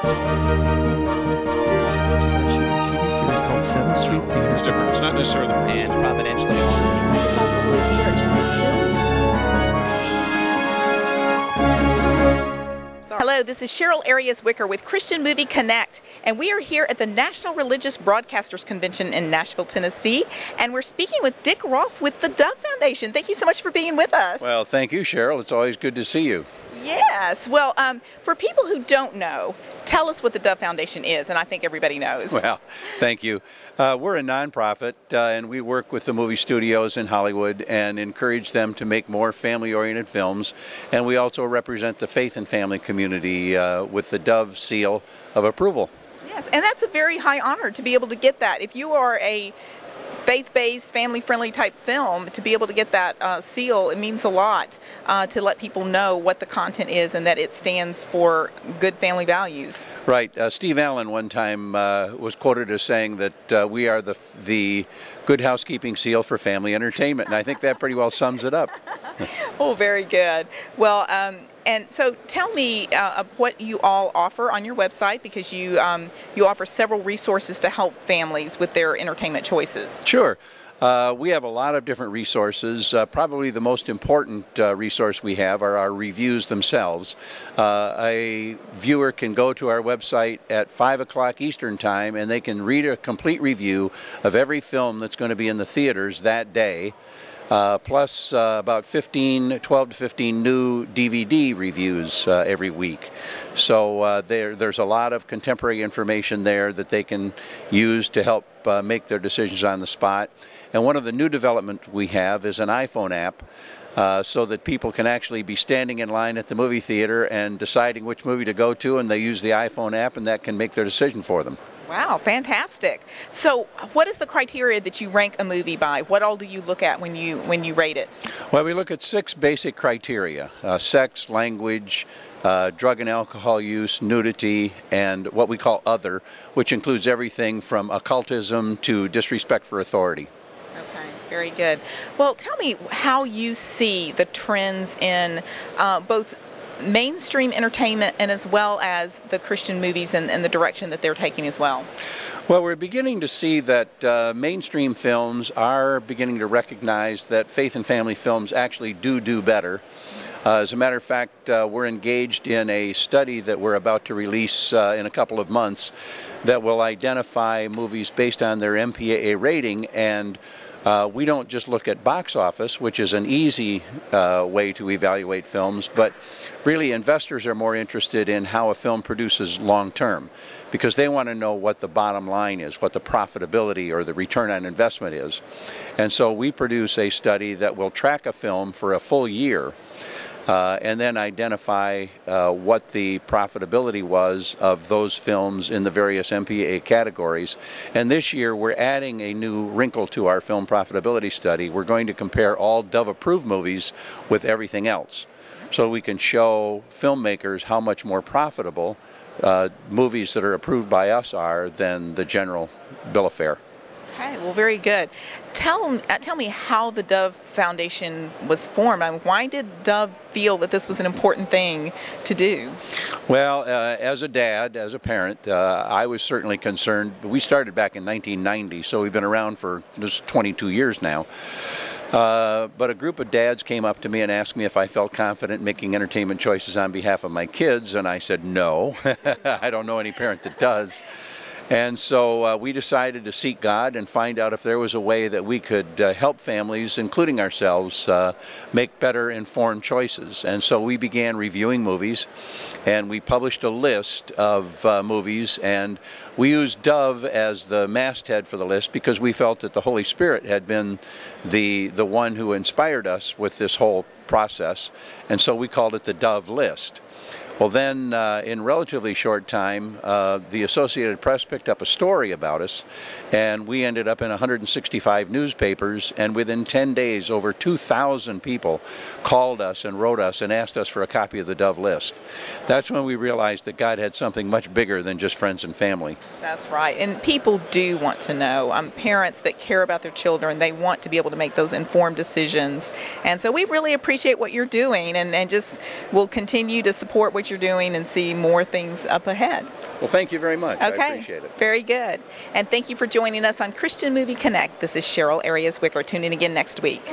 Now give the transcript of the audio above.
That shoot a TV series called 7th Street Theater. It's different. It's not necessarily the And providentially on. This also was here just a few. Hello, this is Cheryl Arias-Wicker with Christian Movie Connect, and we are here at the National Religious Broadcasters Convention in Nashville, Tennessee, and we're speaking with Dick Rolfe with the Dove Foundation. Thank you so much for being with us. Well, thank you, Cheryl. It's always good to see you. Yes. Well, for people who don't know, tell us what the Dove Foundation is, and I think everybody knows. Well, thank you. We're a nonprofit, and we work with the movie studios in Hollywood and encourage them to make more family-oriented films. And we also represent the faith and family community with the Dove seal of approval. Yes, and that's a very high honor to be able to get that. If you are a faith-based, family-friendly type film, to be able to get that seal, it means a lot to let people know what the content is and that it stands for good family values. Right. Steve Allen one time was quoted as saying that we are the good housekeeping seal for family entertainment, and I think that pretty well sums it up. Oh, very good. Well, and so tell me what you all offer on your website, because you offer several resources to help families with their entertainment choices. Sure. We have a lot of different resources. Probably the most important resource we have are our reviews themselves. A viewer can go to our website at 5 o'clock Eastern Time and they can read a complete review of every film that's going to be in the theaters that day. Plus about 12 to 15 new DVD reviews every week. So there's a lot of contemporary information there that they can use to help make their decisions on the spot. And one of the new developments we have is an iPhone app so that people can actually be standing in line at the movie theater and deciding which movie to go to, and they use the iPhone app and that can make their decision for them. Wow, fantastic. So what is the criteria that you rank a movie by? What all do you look at when you rate it? Well, we look at 6 basic criteria: sex, language, drug and alcohol use, nudity, and what we call other, which includes everything from occultism to disrespect for authority. Okay, very good. Well, tell me how you see the trends in both mainstream entertainment and as well as the Christian movies and the direction that they're taking as well. Well, we're beginning to see that mainstream films are beginning to recognize that faith and family films actually do better. As a matter of fact, we're engaged in a study that we're about to release in a couple of months that will identify movies based on their MPAA rating, and we don't just look at box office, which is an easy way to evaluate films, but really investors are more interested in how a film produces long term, because they want to know what the bottom line is, what the profitability or the return on investment is. And so we produce a study that will track a film for a full year and then identify what the profitability was of those films in the various MPAA categories. And this year we're adding a new wrinkle to our film profitability study. We're going to compare all Dove-approved movies with everything else, so we can show filmmakers how much more profitable movies that are approved by us are than the general bill of fare. Okay, well, very good. Tell me how the Dove Foundation was formed. I mean, why did Dove feel that this was an important thing to do? Well, as a dad, as a parent, I was certainly concerned. We started back in 1990, so we've been around for just 22 years now. But a group of dads came up to me and asked me if I felt confident making entertainment choices on behalf of my kids, and I said no. I don't know any parent that does. And so we decided to seek God and find out if there was a way that we could help families, including ourselves, make better informed choices. And so we began reviewing movies, and we published a list of movies, and we used Dove as the masthead for the list because we felt that the Holy Spirit had been the one who inspired us with this whole process, and so we called it the Dove List. Well, then, in relatively short time, the Associated Press picked up a story about us, and we ended up in 165 newspapers, and within 10 days, over 2,000 people called us and wrote us and asked us for a copy of the Dove List. That's when we realized that God had something much bigger than just friends and family. That's right, and people do want to know. Parents that care about their children, they want to be able to make those informed decisions, and so we really appreciate what you're doing, and just will continue to support what what you're doing and see more things up ahead. Well, thank you very much. Okay. I appreciate it. Very good. And thank you for joining us on Christian Movie Connect. This is Cheryl Arias Wicker. Tune in again next week.